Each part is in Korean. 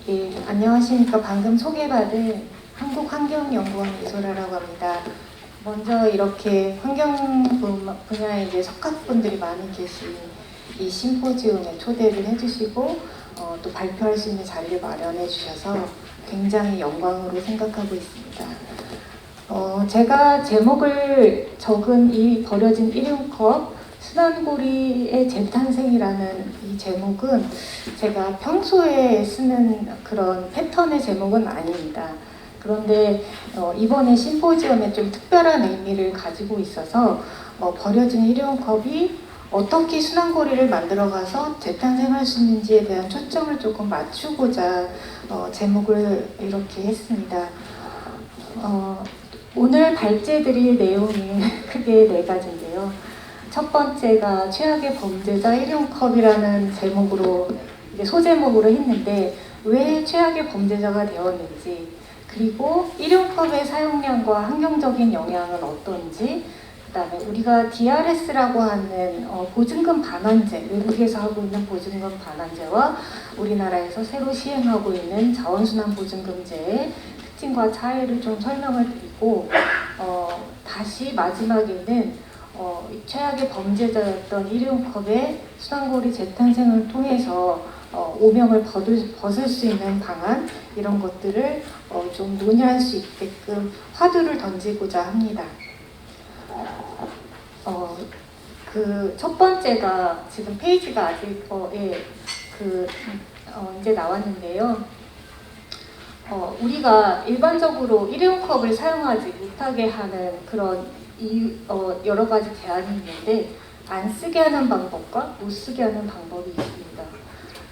예, 안녕하십니까. 방금 소개받은 한국환경연구원 이소라라고 합니다. 먼저 이렇게 환경 분야에 이제 석학분들이 많이 계신 이 심포지움에 초대를 해주시고 또 발표할 수 있는 자리를 마련해 주셔서 굉장히 영광으로 생각하고 있습니다. 제가 제목을 적은 이 버려진 일회용컵 순환고리의 재탄생이라는 이 제목은 제가 평소에 쓰는 그런 패턴의 제목은 아닙니다. 그런데 이번에 심포지엄에 좀 특별한 의미를 가지고 있어서 버려진 일회용컵이 어떻게 순환고리를 만들어가서 재탄생할 수 있는지에 대한 초점을 조금 맞추고자 제목을 이렇게 했습니다. 오늘 발제드릴 내용이 크게 4가지인데요. 첫 번째가 최악의 범죄자 일회용컵이라는 제목으로 소제목으로 했는데 왜 최악의 범죄자가 되었는지, 그리고 일회용컵의 사용량과 환경적인 영향은 어떤지, 그 다음에 우리가 DRS라고 하는 보증금 반환제, 외국에서 하고 있는 보증금 반환제와 우리나라에서 새로 시행하고 있는 자원순환 보증금제의 특징과 차이를 좀 설명을 드리고 다시 마지막에는 최악의 범죄자였던 일회용컵의 순환고리 재탄생을 통해서 오명을 벗을 수 있는 방안, 이런 것들을 좀 논의할 수 있게끔 화두를 던지고자 합니다. 그 첫 번째가 지금 페이지가 아직 이제 나왔는데요. 우리가 일반적으로 일회용컵을 사용하지 못하게 하는 그런 여러 가지 제한이 있는데, 안 쓰게 하는 방법과 못 쓰게 하는 방법이 있습니다.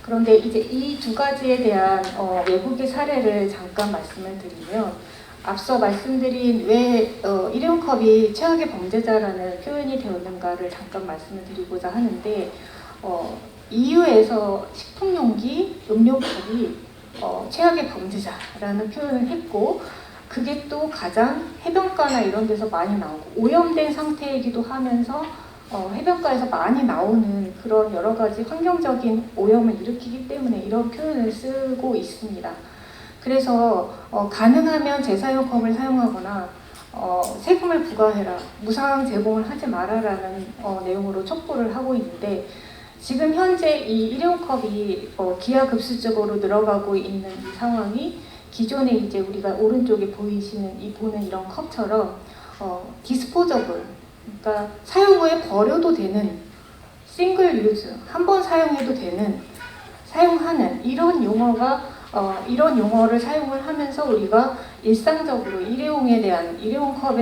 그런데 이제 이 2가지에 대한 외국의 사례를 잠깐 말씀을 드리면, 앞서 말씀드린 왜 일회용컵이 최악의 범죄자라는 표현이 되었는가를 잠깐 말씀을 드리고자 하는데, EU에서 식품용기, 음료컵이 최악의 범죄자라는 표현을 했고, 그게 또 가장 해변가나 이런 데서 많이 나오고 오염된 상태이기도 하면서 해변가에서 많이 나오는 그런 여러 가지 환경적인 오염을 일으키기 때문에 이런 표현을 쓰고 있습니다. 그래서 가능하면 재사용컵을 사용하거나 세금을 부과해라, 무상 제공을 하지 마라라는 내용으로 촉구를 하고 있는데, 지금 현재 이 일회용컵이 기하급수적으로 늘어가고 있는 이 상황이 기존에 이제 우리가 오른쪽에 보는 이런 컵처럼 디스포저블, 그러니까 사용 후에 버려도 되는, 싱글 유즈, 한 번 사용해도 되는, 사용하는 이런 용어를 사용을 하면서 우리가 일상적으로 일회용컵에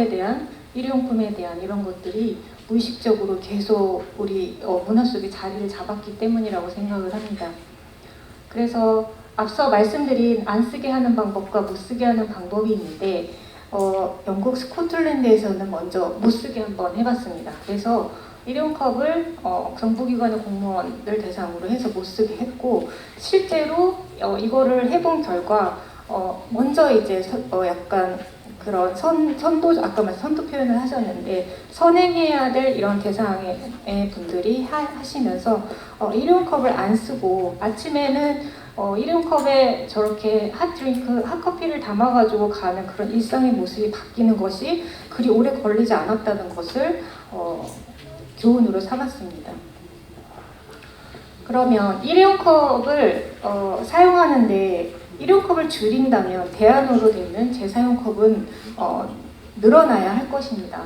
대한, 일회용품에 대한 이런 것들이 무의식적으로 계속 우리 문화 속에 자리를 잡았기 때문이라고 생각을 합니다. 그래서 앞서 말씀드린 안 쓰게 하는 방법과 못 쓰게 하는 방법이 있는데, 영국 스코틀랜드에서는 먼저 못 쓰게 한번 해봤습니다. 그래서 일회용컵을 정부기관의 공무원들 대상으로 해서 못 쓰게 했고, 실제로 이거를 해본 결과 먼저 이제 약간 그런 아까 말씀 선도 표현을 하셨는데, 선행해야 될 이런 대상의 분들이 하시면서 일회용컵을 안 쓰고 아침에는 일회용컵에 저렇게 핫커피를 담아가지고 가는 그런 일상의 모습이 바뀌는 것이 그리 오래 걸리지 않았다는 것을 교훈으로 삼았습니다. 그러면 일회용컵을 사용하는데, 일회용컵을 줄인다면 대안으로 되는 재사용컵은 늘어나야 할 것입니다.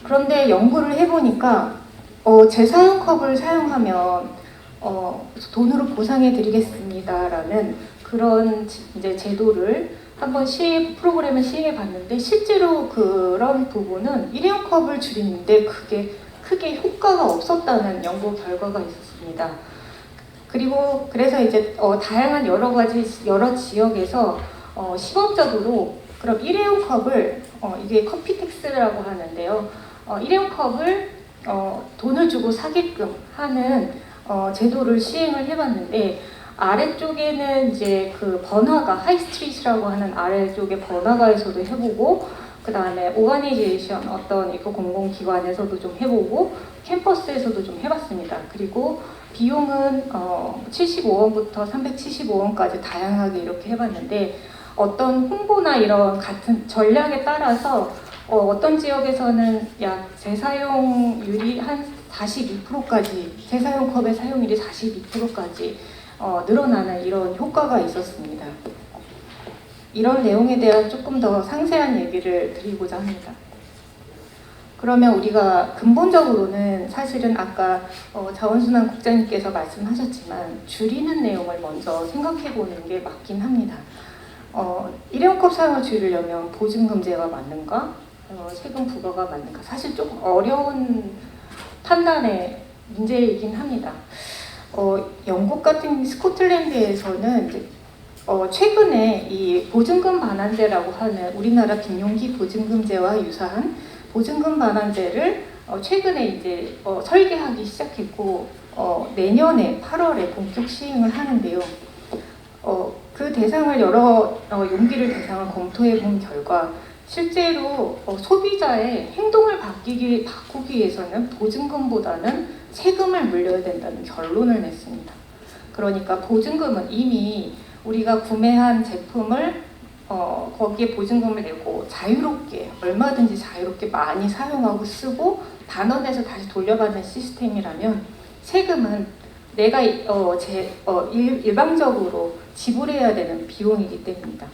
그런데 연구를 해보니까 재사용컵을 사용하면 돈으로 보상해 드리겠습니다라는 그런 이제 제도를 한번 프로그램을 시행해 봤는데, 실제로 그런 부분은 일회용컵을 줄이는데 그게 크게 효과가 없었다는 연구 결과가 있었습니다. 그리고 그래서 이제 다양한 여러 지역에서 시범적으로 그럼 일회용컵을 이게 커피택스라고 하는데요. 일회용컵을 돈을 주고 사게끔 하는 제도를 시행을 해봤는데, 아래쪽에는 이제 그 번화가, 하이스트리트라고 하는 아래쪽에 번화가에서도 해보고, 그 다음에 오가니제이션, 어떤 공공기관에서도 좀 해보고, 캠퍼스에서도 좀 해봤습니다. 그리고 비용은 75원부터 375원까지 다양하게 이렇게 해봤는데 어떤 홍보나 이런 같은 전략에 따라서 어떤 지역에서는 약 재사용률이 한 42%까지 재사용 컵의 사용률이 42%까지 늘어나는 이런 효과가 있었습니다. 이런 내용에 대한 조금 더 상세한 얘기를 드리고자 합니다. 그러면 우리가 근본적으로는 사실은 아까 자원순환 국장님께서 말씀하셨지만 줄이는 내용을 먼저 생각해 보는 게 맞긴 합니다. 일회용컵 사용을 줄이려면 보증금제가 맞는가? 세금 부과가 맞는가? 사실 조금 어려운 판단의 문제이긴 합니다. 영국 같은 스코틀랜드에서는 이제 최근에 이 보증금 반환제라고 하는 우리나라 빈용기 보증금제와 유사한 보증금 반환제를 최근에 이제 설계하기 시작했고 내년에 8월에 본격 시행을 하는데요. 그 대상을 여러 용기를 대상을 검토해 본 결과 실제로 소비자의 행동을 바꾸기 위해서는 보증금보다는 세금을 물려야 된다는 결론을 냈습니다. 그러니까 보증금은 이미 우리가 구매한 제품을 거기에 보증금을 내고 자유롭게 얼마든지 자유롭게 많이 사용하고 쓰고 반환해서 다시 돌려받는 시스템이라면 세금은 내가 일방적으로 지불해야 되는 비용이기 때문입니다.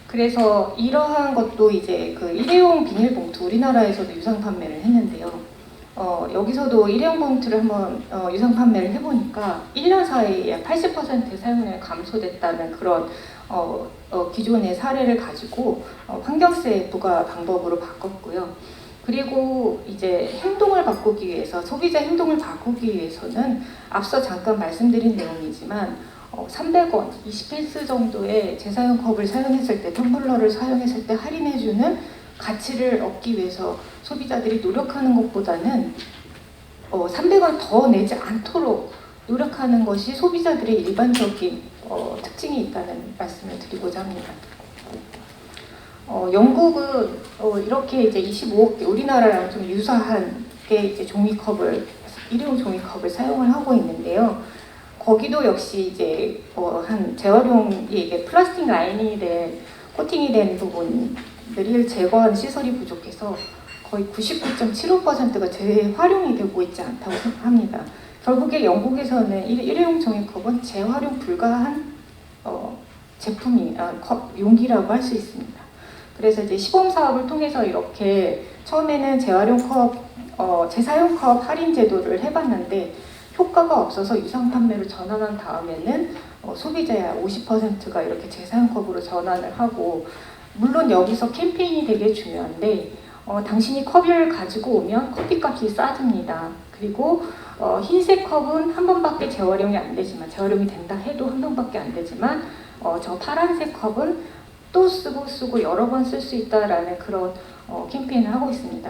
그래서 이러한 것도 이제 그 일회용 비닐봉투 우리나라에서도 유상 판매를 했는데요. 여기서도 일회용 봉투를 한번 유상 판매를 해보니까 1년 사이에 80% 사용량이 감소됐다는 그런 기존의 사례를 가지고 환경세 부과 방법으로 바꿨고요. 그리고 이제 행동을 바꾸기 위해서 소비자 행동을 바꾸기 위해서는 앞서 잠깐 말씀드린 내용이지만 300원, 20펜스 정도의 재사용 컵을 사용했을 때 텀블러를 사용했을 때 할인해주는 가치를 얻기 위해서 소비자들이 노력하는 것보다는 300원 더 내지 않도록 노력하는 것이 소비자들의 일반적인 특징이 있다는 말씀을 드리고자 합니다. 영국은 이렇게 이제 25억 개 우리나라랑 좀 유사한 게 이제 종이컵을 일회용 종이컵을 사용을 하고 있는데요. 거기도 역시 이제 한 재활용이 이게 플라스틱 라인이 된 코팅이 된 부분들을 제거하는 시설이 부족해서 거의 99.75%가 재활용이 되고 있지 않다고 합니다. 결국에 영국에서는 일회용 종이컵은 재활용 불가한 제품이 용기라고 할 수 있습니다. 그래서 이제 시범 사업을 통해서 이렇게 처음에는 재활용 컵, 재사용 컵 할인 제도를 해봤는데 효과가 없어서 유상 판매로 전환한 다음에는 소비자의 50%가 이렇게 재사용 컵으로 전환을 하고 물론 여기서 캠페인이 되게 중요한데 당신이 컵을 가지고 오면 커피값이 싸집니다. 그리고 흰색 컵은 한 번밖에 재활용이 안 되지만 재활용이 된다 해도 한 번밖에 안 되지만 저 파란색 컵은 또 쓰고 여러 번 쓸 수 있다라는 그런 캠페인을 하고 있습니다.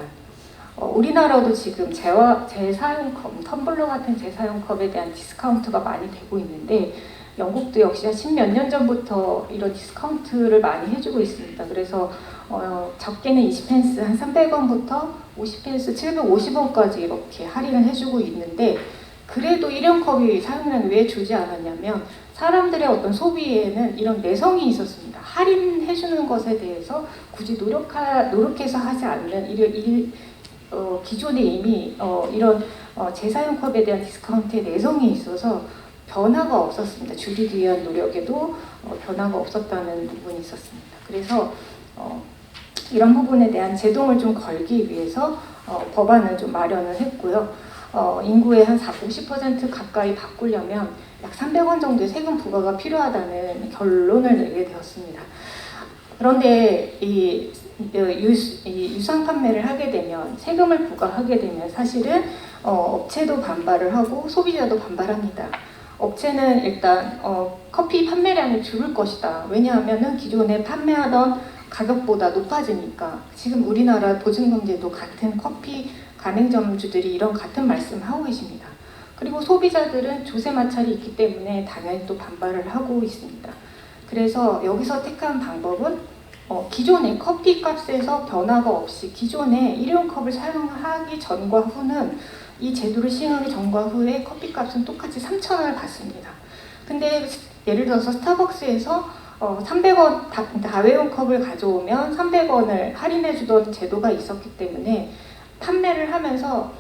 우리나라도 지금 재사용컵, 텀블러 같은 재사용컵에 대한 디스카운트가 많이 되고 있는데 영국도 역시 10몇 년 전부터 이런 디스카운트를 많이 해주고 있습니다. 그래서 적게는 20펜스 한 300원부터 50펜스 750원까지 이렇게 할인을 해주고 있는데 그래도 일회용컵이 사용량이 왜 줄지 않았냐면 사람들의 어떤 소비에는 이런 내성이 있었습니다. 할인해주는 것에 대해서 굳이 노력해서 하지 않는 기존에 이미 이런 재사용 컵에 대한 디스카운트의 내성이 있어서 변화가 없었습니다. 줄이기 위한 노력에도 변화가 없었다는 부분이 있었습니다. 그래서 이런 부분에 대한 제동을 좀 걸기 위해서 법안을 좀 마련을 했고요. 인구의 한 50% 가까이 바꾸려면 약 300원 정도의 세금 부과가 필요하다는 결론을 내게 되었습니다. 그런데 이 유상 판매를 하게 되면 세금을 부과하게 되면 사실은 업체도 반발을 하고 소비자도 반발합니다. 업체는 일단 커피 판매량이 줄을 것이다. 왜냐하면 기존에 판매하던 가격보다 높아지니까 지금 우리나라 보증금제도 같은 커피 가맹점주들이 이런 같은 말씀을 하고 계십니다. 그리고 소비자들은 조세 마찰이 있기 때문에 당연히 또 반발을 하고 있습니다. 그래서 여기서 택한 방법은 기존의 커피 값에서 변화가 없이 기존의 일회용 컵을 사용하기 전과 후는 이 제도를 시행하기 전과 후에 커피값은 똑같이 3,000원을 받습니다. 근데 예를 들어서 스타벅스에서 300원 다회용 컵을 가져오면 300원을 할인해 주던 제도가 있었기 때문에 판매를 하면서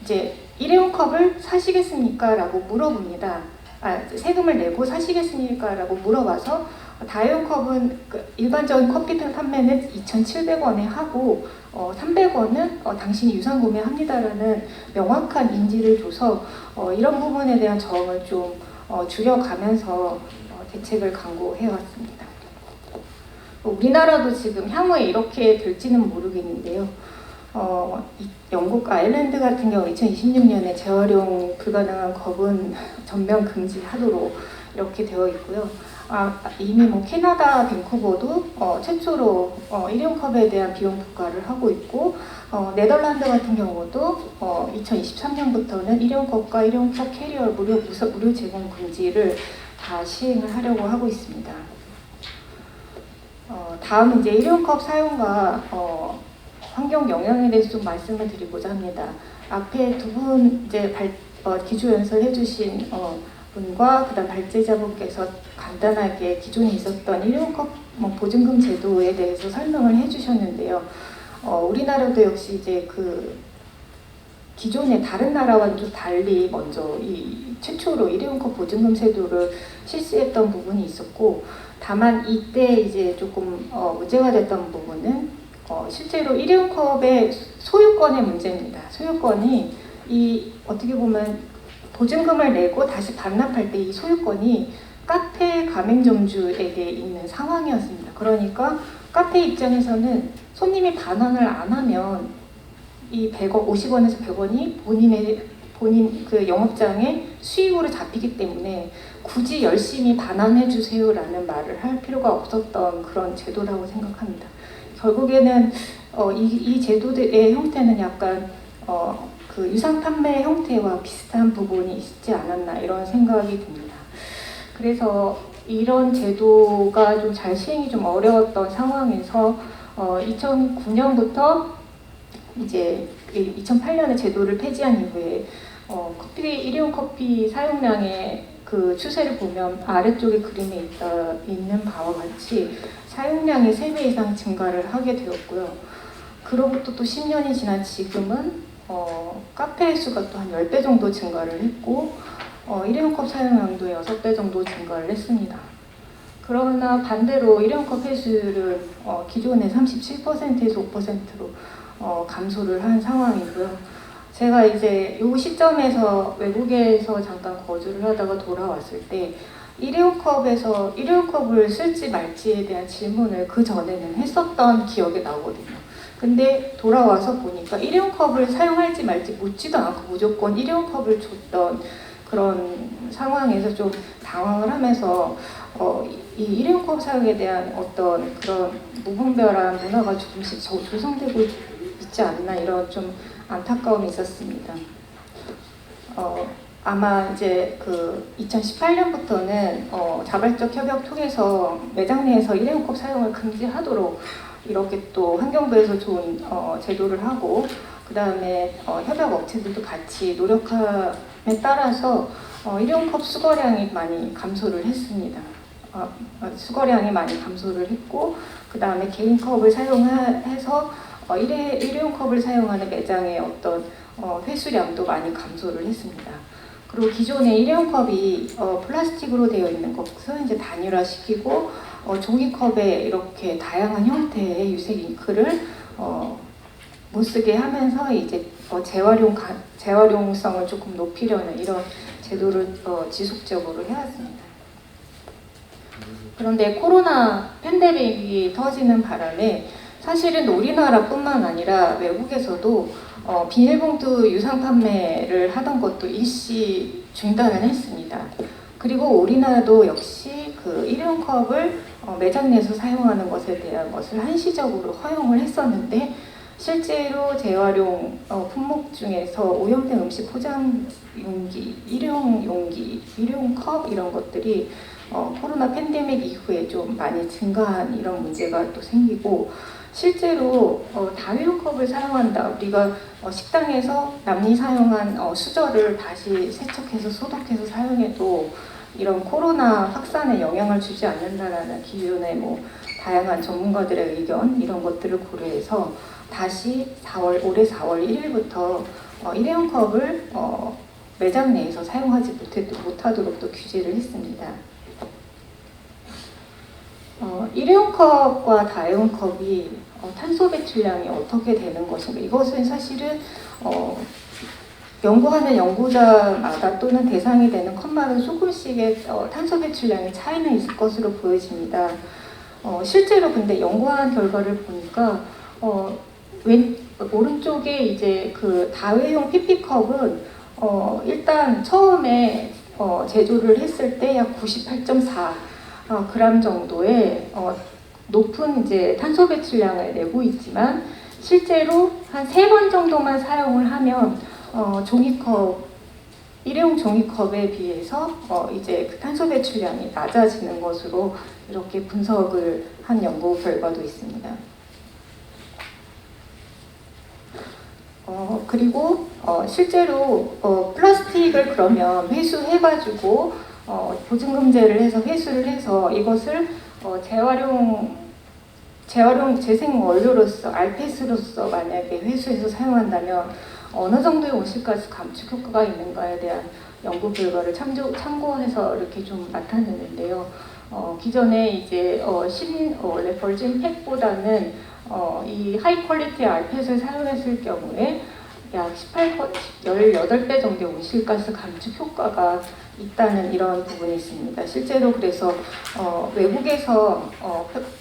이제 일회용 컵을 사시겠습니까? 라고 물어봅니다. 세금을 내고 사시겠습니까? 라고 물어봐서 다회용 컵은 일반적인 커피 판매는 2,700원에 하고 300원은 당신이 유상 구매합니다라는 명확한 인지를 줘서 이런 부분에 대한 저항을 좀 줄여가면서 대책을 강구해왔습니다. 우리나라도 지금 향후에 이렇게 될지는 모르겠는데요. 영국 아일랜드 같은 경우 2026년에 재활용 불가능한 컵은 전면 금지하도록 이렇게 되어 있고요. 이미 캐나다 밴쿠버도 최초로 일회용 컵에 대한 비용 부과를 하고 있고, 네덜란드 같은 경우도 2023년부터는 일회용 컵과 일회용 컵 캐리어 무료 제공 금지를 다 시행을 하려고 하고 있습니다. 다음은 이제 일회용 컵 사용과 환경 영향에 대해서 좀 말씀을 드리고자 합니다. 앞에 두 분 이제 기조 연설해 주신 분과 그다음 발제자분께서 간단하게 기존에 있었던 일회용컵 보증금 제도에 대해서 설명을 해주셨는데요. 우리나라도 역시 이제 기존의 다른 나라와는 좀 달리 먼저 최초로 일회용컵 보증금 제도를 실시했던 부분이 있었고, 다만 이때 이제 조금 문제가 됐던 부분은 실제로 일회용컵의 소유권의 문제입니다. 소유권이 어떻게 보면 보증금을 내고 다시 반납할 때 이 소유권이 카페 가맹점주에게 있는 상황이었습니다. 그러니까 카페 입장에서는 손님이 반환을 안 하면 이 100원, 50원에서 100원이 본인 그 영업장의 수익으로 잡히기 때문에 굳이 열심히 반환해 주세요라는 말을 할 필요가 없었던 그런 제도라고 생각합니다. 결국에는 이 제도의 형태는 약간 유상 판매 형태와 비슷한 부분이 있지 않았나 이런 생각이 듭니다. 그래서 이런 제도가 좀 잘 시행이 좀 어려웠던 상황에서 2009년부터 이제 2008년에 제도를 폐지한 이후에 일회용 커피 사용량의 그 추세를 보면 아래쪽에 그림에 있는 바와 같이 사용량이 3배 이상 증가를 하게 되었고요. 그로부터 또 10년이 지난 지금은 카페 수가 또 한 10배 정도 증가를 했고 일회용 컵 사용량도 6배 정도 증가를 했습니다. 그러나 반대로 일회용 컵 회수율은 기존의 37%에서 5%로 감소를 한 상황이고요. 제가 이제 이 시점에서 외국에서 잠깐 거주를 하다가 돌아왔을 때 일회용 컵을 쓸지 말지에 대한 질문을 그 전에는 했었던 기억이 나거든요. 근데 돌아와서 보니까 일회용 컵을 사용할지 말지 묻지도 않고 무조건 일회용 컵을 줬던 그런 상황에서 좀 당황을 하면서 이 일회용 컵 사용에 대한 어떤 그런 무분별한 문화가 조금씩 조성되고 있지 않나 이런 좀 안타까움이 있었습니다. 아마 이제 2018년부터는 자발적 협약 통해서 매장 내에서 일회용 컵 사용을 금지하도록 이렇게 또 환경부에서 좋은 제도를 하고, 그 다음에 협약 업체들도 같이 노력함에 따라서 일회용 컵 수거량이 많이 감소를 했습니다. 수거량이 많이 감소를 했고, 그 다음에 개인 컵을 사용해서 일회용 컵을 사용하는 매장의 어떤 회수량도 많이 감소를 했습니다. 그리고 기존의 일회용 컵이 플라스틱으로 되어 있는 것은 이제 단일화시키고 종이컵에 이렇게 다양한 형태의 유색 잉크를 못 쓰게 하면서 이제 재활용성을 조금 높이려는 이런 제도를 지속적으로 해왔습니다. 그런데 코로나 팬데믹이 터지는 바람에 사실은 우리나라뿐만 아니라 외국에서도 비닐봉투 유상 판매를 하던 것도 일시 중단을 했습니다. 그리고 우리나라도 역시 일회용 컵을 매장 내에서 사용하는 것에 대한 것을 한시적으로 허용을 했었는데, 실제로 재활용 품목 중에서 오염된 음식 포장 용기, 일회용 용기, 일회용 컵 이런 것들이 코로나 팬데믹 이후에 좀 많이 증가한 이런 문제가 또 생기고, 실제로 다회용컵을 사용한다. 우리가 식당에서 남이 사용한 수저를 다시 세척해서 소독해서 사용해도 이런 코로나 확산에 영향을 주지 않는다라는 기존의 다양한 전문가들의 의견 이런 것들을 고려해서 다시 올해 4월 1일부터 일회용 컵을 매장 내에서 사용하지 못하도록 또 규제를 했습니다. 일회용 컵과 다회용 컵이 탄소 배출량이 어떻게 되는 것인가? 이것은 사실은 연구하는 연구자마다 또는 대상이 되는 컵마다 조금씩의 탄소 배출량의 차이는 있을 것으로 보여집니다. 실제로 근데 연구한 결과를 보니까 오른쪽에 이제 그 다회용 PP컵은 일단 처음에 제조를 했을 때 약 98.4 그램 정도의 높은 이제 탄소 배출량을 내고 있지만 실제로 한 3번 정도만 사용을 하면 종이컵 일회용 종이컵에 비해서 이제 그 탄소 배출량이 낮아지는 것으로 이렇게 분석을 한 연구 결과도 있습니다. 그리고 실제로 플라스틱을 그러면 회수해가지고 보증금제를 해서 회수를 해서 이것을 재생 원료로서 알페스로서 만약에 회수해서 사용한다면 어느 정도의 온실가스 감축 효과가 있는가에 대한 연구 결과를 참고해서 이렇게 좀 나타내는데요. 기존에 이제 원래 벌진 팩보다는 이 하이 퀄리티 알펫을 사용했을 경우에 약 18배 정도의 온실가스 감축 효과가 있다는 이런 부분이 있습니다. 실제로 그래서 외국에서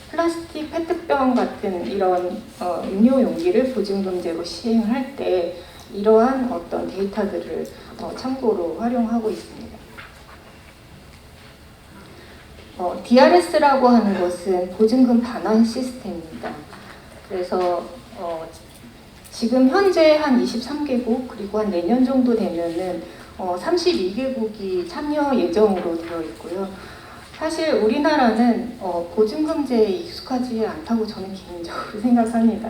플라스틱 페트병 같은 이런 음료 용기를 보증금제로 시행할 때 이러한 어떤 데이터들을 참고로 활용하고 있습니다. DRS라고 하는 것은 보증금 반환 시스템입니다. 그래서 지금 현재 한 23개국 그리고 한 내년 정도 되면은 32개국이 참여 예정으로 되어 있고요. 사실 우리나라는 보증금제에 익숙하지 않다고 저는 개인적으로 생각합니다.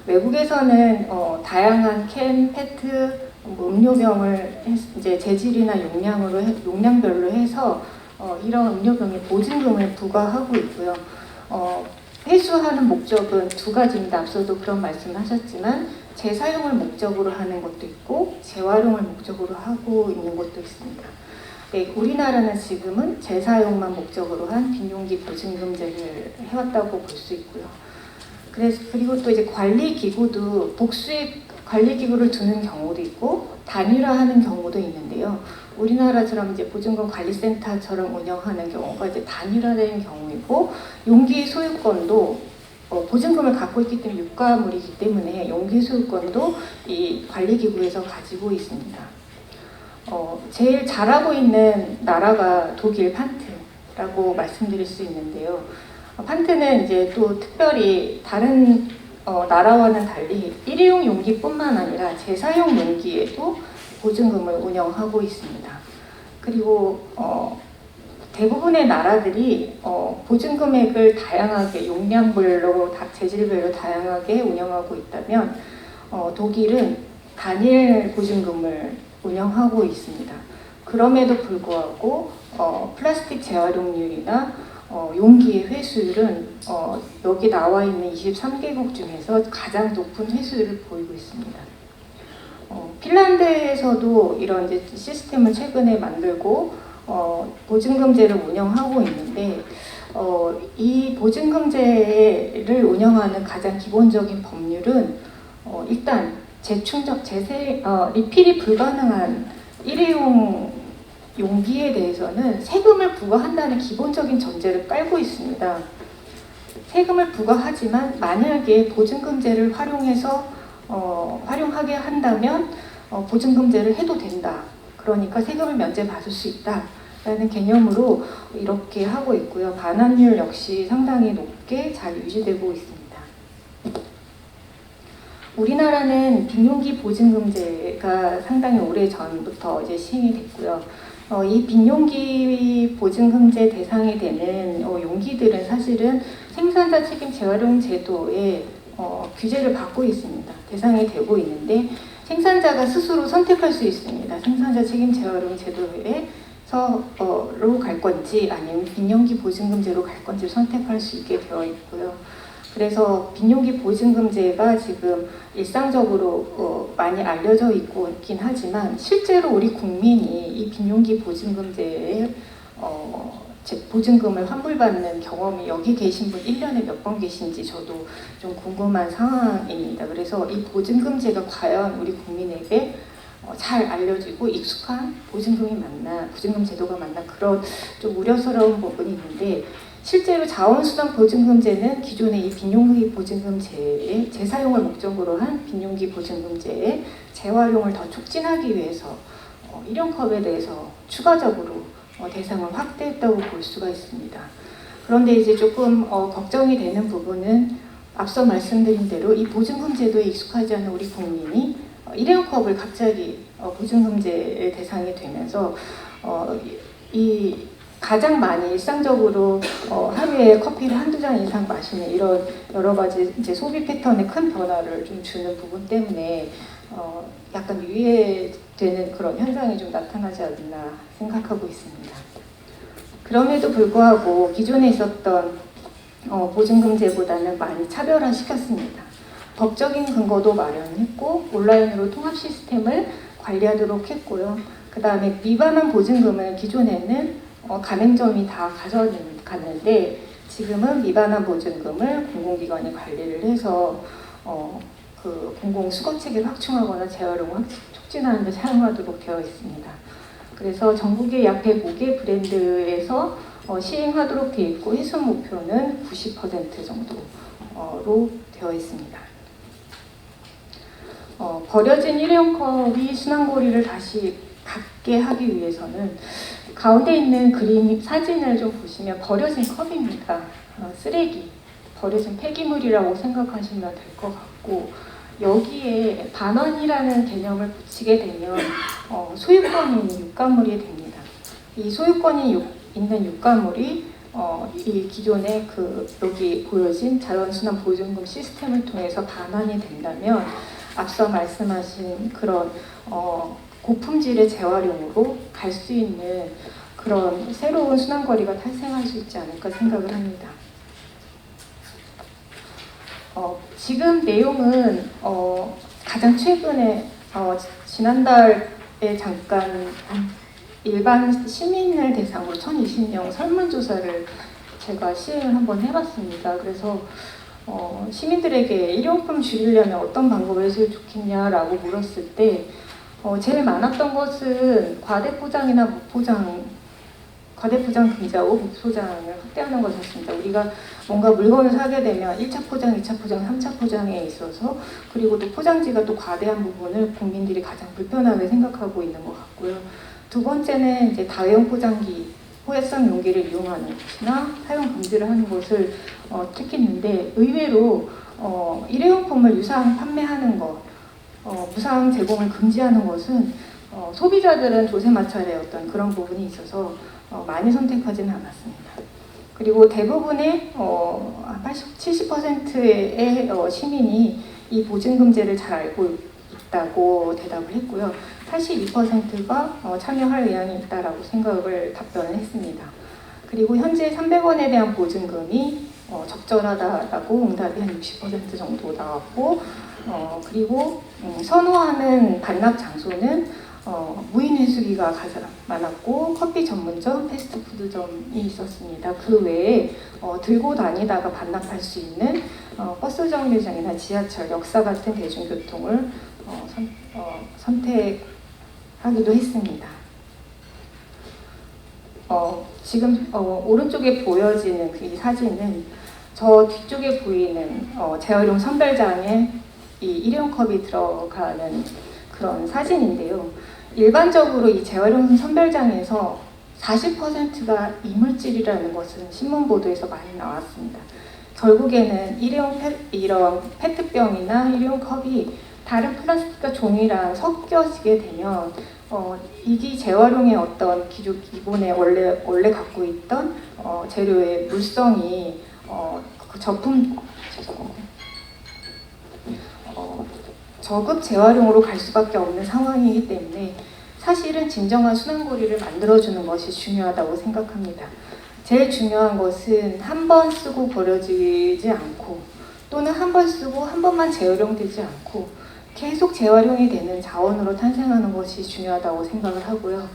외국에서는 다양한 캔, 페트, 음료병을 이제 재질이나 용량별로 해서 이런 음료병에 보증금을 부과하고 있고요. 회수하는 목적은 두 가지입니다. 앞서도 그런 말씀하셨지만 재사용을 목적으로 하는 것도 있고 재활용을 목적으로 하고 있는 것도 있습니다. 네, 우리나라는 지금은 재사용만 목적으로 한 빈용기 보증금제를 해왔다고 볼 수 있고요. 그리고 또 이제 관리기구도 복수의 관리기구를 두는 경우도 있고 단일화하는 경우도 있는데요. 우리나라처럼 이제 보증금 관리센터처럼 운영하는 경우가 이제 단일화된 경우이고 용기 소유권도 보증금을 갖고 있기 때문에 유가물이기 때문에 용기 소유권도 이 관리기구에서 가지고 있습니다. 제일 잘하고 있는 나라가 독일 판트라고 말씀드릴 수 있는데요. 판트는 이제 또 특별히 다른 나라와는 달리 일회용 용기뿐만 아니라 재사용 용기에도 보증금을 운영하고 있습니다. 그리고 대부분의 나라들이 보증 금액을 다양하게 용량별로 재질별로 다양하게 운영하고 있다면 독일은 단일 보증금을 운영하고 있습니다. 그럼에도 불구하고 플라스틱 재활용률이나 용기의 회수율은 여기 나와 있는 23개국 중에서 가장 높은 회수율을 보이고 있습니다. 핀란드에서도 이런 이제 시스템을 최근에 만들고 보증금제를 운영하고 있는데 이 보증금제를 운영하는 가장 기본적인 법률은 일단 리필이 불가능한 일회용 용기에 대해서는 세금을 부과한다는 기본적인 전제를 깔고 있습니다. 세금을 부과하지만 만약에 보증금제를 활용하게 한다면 보증금제를 해도 된다. 그러니까 세금을 면제받을 수 있다라는 개념으로 이렇게 하고 있고요. 반환율 역시 상당히 높게 잘 유지되고 있습니다. 우리나라는 빈용기 보증금제가 상당히 오래 전부터 이제 시행이 됐고요. 이 빈용기 보증금제 대상이 되는 용기들은 사실은 생산자 책임 재활용 제도에 규제를 받고 있습니다. 대상이 되고 있는데 생산자가 스스로 선택할 수 있습니다. 생산자 책임 재활용 제도에서로 갈 건지 아니면 빈용기 보증금제로 갈 건지 선택할 수 있게 되어 있고요. 그래서 빈용기 보증금제가 지금 일상적으로 많이 알려져 있긴 하지만 실제로 우리 국민이 이 빈용기 보증금제에 보증금을 환불받는 경험이 여기 계신 분 1년에 몇 번 계신지 저도 좀 궁금한 상황입니다. 그래서 이 보증금제가 과연 우리 국민에게 잘 알려지고 익숙한 보증금이 맞나, 보증금 제도가 맞나 그런 좀 우려스러운 부분이 있는데 실제로 자원수당 보증금제는 기존의 이 빈용기 보증금제의 재사용을 목적으로 한 빈용기 보증금제의 재활용을 더 촉진하기 위해서 일용컵에 대해서 추가적으로 대상을 확대했다고 볼 수가 있습니다. 그런데 이제 조금 걱정이 되는 부분은 앞서 말씀드린 대로 이 보증금 제도에 익숙하지 않은 우리 국민이 일회용컵을 갑자기 보증금제의 대상이 되면서 이 가장 많이 일상적으로 하루에 커피를 한두 잔 이상 마시는 이런 여러 가지 이제 소비 패턴에 큰 변화를 좀 주는 부분 때문에 약간 유예되는 그런 현상이 좀 나타나지 않나 생각하고 있습니다. 그럼에도 불구하고 기존에 있었던 보증금제보다는 많이 차별화시켰습니다. 법적인 근거도 마련했고 온라인으로 통합 시스템을 관리하도록 했고요. 그 다음에 미반환 보증금은 기존에는 가맹점이 다 가져갔는데 지금은 미반환 보증금을 공공기관이 관리를 해서 그 공공수거책을 확충하거나 재활용을 촉진하는 데 사용하도록 되어 있습니다. 그래서 전국의 약 105개 브랜드에서 시행하도록 되어 있고 훼손 목표는 90% 정도로 되어 있습니다. 버려진 일회용컵이 순환고리를 다시 갖게 하기 위해서는 가운데 있는 그림 사진을 좀 보시면 버려진 컵입니다. 쓰레기, 버려진 폐기물이라고 생각하시면 될 것 같고 여기에 반환이라는 개념을 붙이게 되면 소유권이 육가물이 됩니다. 이 소유권이 있는 육가물이 이 기존의 여기 보여진 자연순환 보증금 시스템을 통해서 반환이 된다면 앞서 말씀하신 그런 고품질의 재활용으로 갈 수 있는 그런 새로운 순환거리가 탄생할 수 있지 않을까 생각을 합니다. 지금 내용은 가장 최근에 지난달에 잠깐 일반 시민을 대상으로 1020명 설문조사를 제가 시행을 한번 해봤습니다. 그래서 시민들에게 일용품 줄이려면 어떤 방법을 해서 좋겠냐라고 물었을 때 제일 많았던 것은 과대포장이나 과대포장 금지하고 무포장을 확대하는 것이었습니다. 우리가 뭔가 물건을 사게 되면 1차 포장, 2차 포장, 3차 포장에 있어서 그리고 또 포장지가 또 과대한 부분을 국민들이 가장 불편하게 생각하고 있는 것 같고요. 두 번째는 이제 다회용 포장기, 포획성 용기를 이용하는 것이나 사용 금지를 하는 것을 택했는데 의외로 일회용품을 유상 판매하는 것, 무상 제공을 금지하는 것은 소비자들은 조세 마찰의 어떤 그런 부분이 있어서 많이 선택하지는 않았습니다. 그리고 대부분의 70%의 시민이 이 보증금제를 잘 알고 있다고 대답을 했고요. 82%가 참여할 의향이 있다라고 답변을 했습니다. 그리고 현재 300원에 대한 보증금이 적절하다라고 응답이 한 60% 정도 나왔고 그리고 선호하는 반납 장소는 무인 회수기가 가장 많았고 커피 전문점, 패스트푸드점이 있었습니다. 그 외에 들고 다니다가 반납할 수 있는 버스 정류장이나 지하철, 역사 같은 대중교통을 선택하기도 했습니다. 지금 오른쪽에 보여지는 이 사진은 저 뒤쪽에 보이는 재활용 선별장에 이 일회용컵이 들어가는 그런 사진인데요. 일반적으로 이 재활용 선별장에서 40%가 이물질이라는 것은 신문 보도에서 많이 나왔습니다. 결국에는 이런 페트병이나 일회용컵이 다른 플라스틱과 종이랑 섞여지게 되면 이기 재활용의 어떤 기본에 원래 갖고 있던 재료의 물성이 저급 재활용으로 갈 수밖에 없는 상황이기 때문에 사실은 진정한 순환고리를 만들어주는 것이 중요하다고 생각합니다. 제일 중요한 것은 한 번 쓰고 버려지지 않고 또는 한 번 쓰고 한 번만 재활용되지 않고 계속 재활용이 되는 자원으로 탄생하는 것이 중요하다고 생각을 하고요.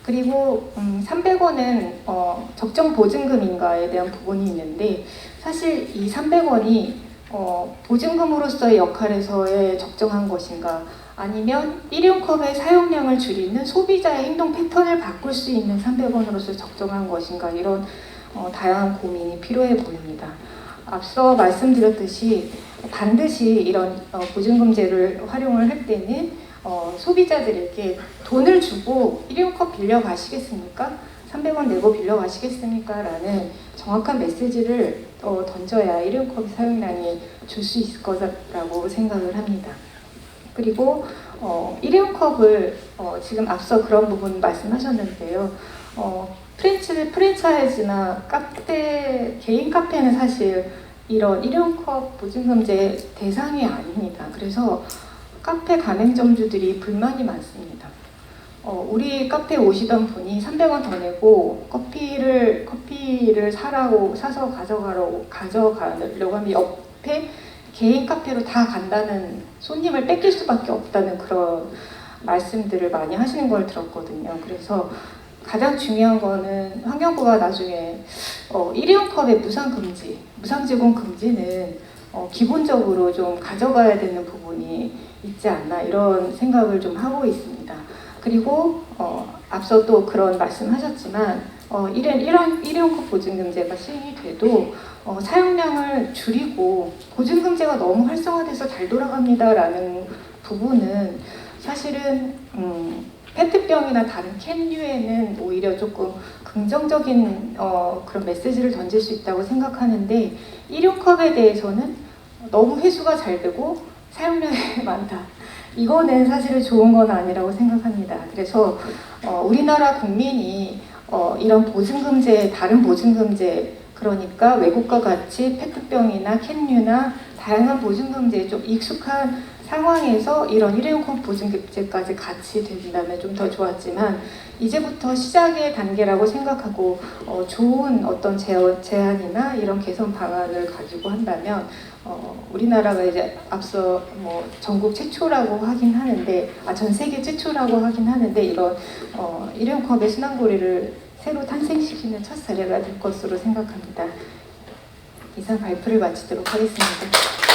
그리고 300원은 적정 보증금인가에 대한 부분이 있는데 사실 이 300원이 보증금으로서의 역할에서의 적정한 것인가 아니면 일회용컵의 사용량을 줄이는 소비자의 행동 패턴을 바꿀 수 있는 300원으로서 적정한 것인가 이런 다양한 고민이 필요해 보입니다. 앞서 말씀드렸듯이 반드시 이런 보증금제를 활용을 할 때는 소비자들에게 돈을 주고 일회용컵 빌려 가시겠습니까? 300원 내고 빌려 가시겠습니까? 라는 정확한 메시지를 던져야 일회용컵 사용량이 줄 수 있을 거라고 생각을 합니다. 그리고 일회용컵을 지금 앞서 그런 부분 말씀하셨는데요. 프랜차이즈나 카페, 개인 카페는 사실 이런 일회용컵 보증금제 대상이 아닙니다. 그래서 카페 가맹점주들이 불만이 많습니다. 우리 카페에 오시던 분이 300원 더 내고 커피를 사서 가져가려고 하면 옆에 개인 카페로 다 간다는 손님을 뺏길 수밖에 없다는 그런 말씀들을 많이 하시는 걸 들었거든요. 그래서 가장 중요한 거는 환경부가 나중에 일회용컵의 무상 제공 금지는 기본적으로 좀 가져가야 되는 부분이 있지 않나 이런 생각을 좀 하고 있습니다. 그리고 앞서 또 그런 말씀하셨지만 일회용컵 보증금제가 시행이 돼도 사용량을 줄이고 보증금제가 너무 활성화돼서 잘 돌아갑니다라는 부분은 사실은 페트병이나 다른 캔류에는 오히려 조금 긍정적인 그런 메시지를 던질 수 있다고 생각하는데 일회용컵에 대해서는 너무 회수가 잘 되고 사용량이 많다. 이거는 사실은 좋은 건 아니라고 생각합니다. 그래서 우리나라 국민이 이런 보증금제, 다른 보증금제 그러니까 외국과 같이 페트병이나 캔류나 다양한 보증금제에 좀 익숙한 상황에서 이런 일회용컵 보증금제까지 같이 된다면 좀 더 좋았지만 이제부터 시작의 단계라고 생각하고 좋은 어떤 제안이나 이런 개선 방안을 가지고 한다면 우리나라가 이제 앞서 전국 최초라고 하긴 하는데 전 세계 최초라고 하긴 하는데 이런 일회용컵의 순환고리를 새로 탄생시키는 첫 사례가 될 것으로 생각합니다. 이상 발표를 마치도록 하겠습니다.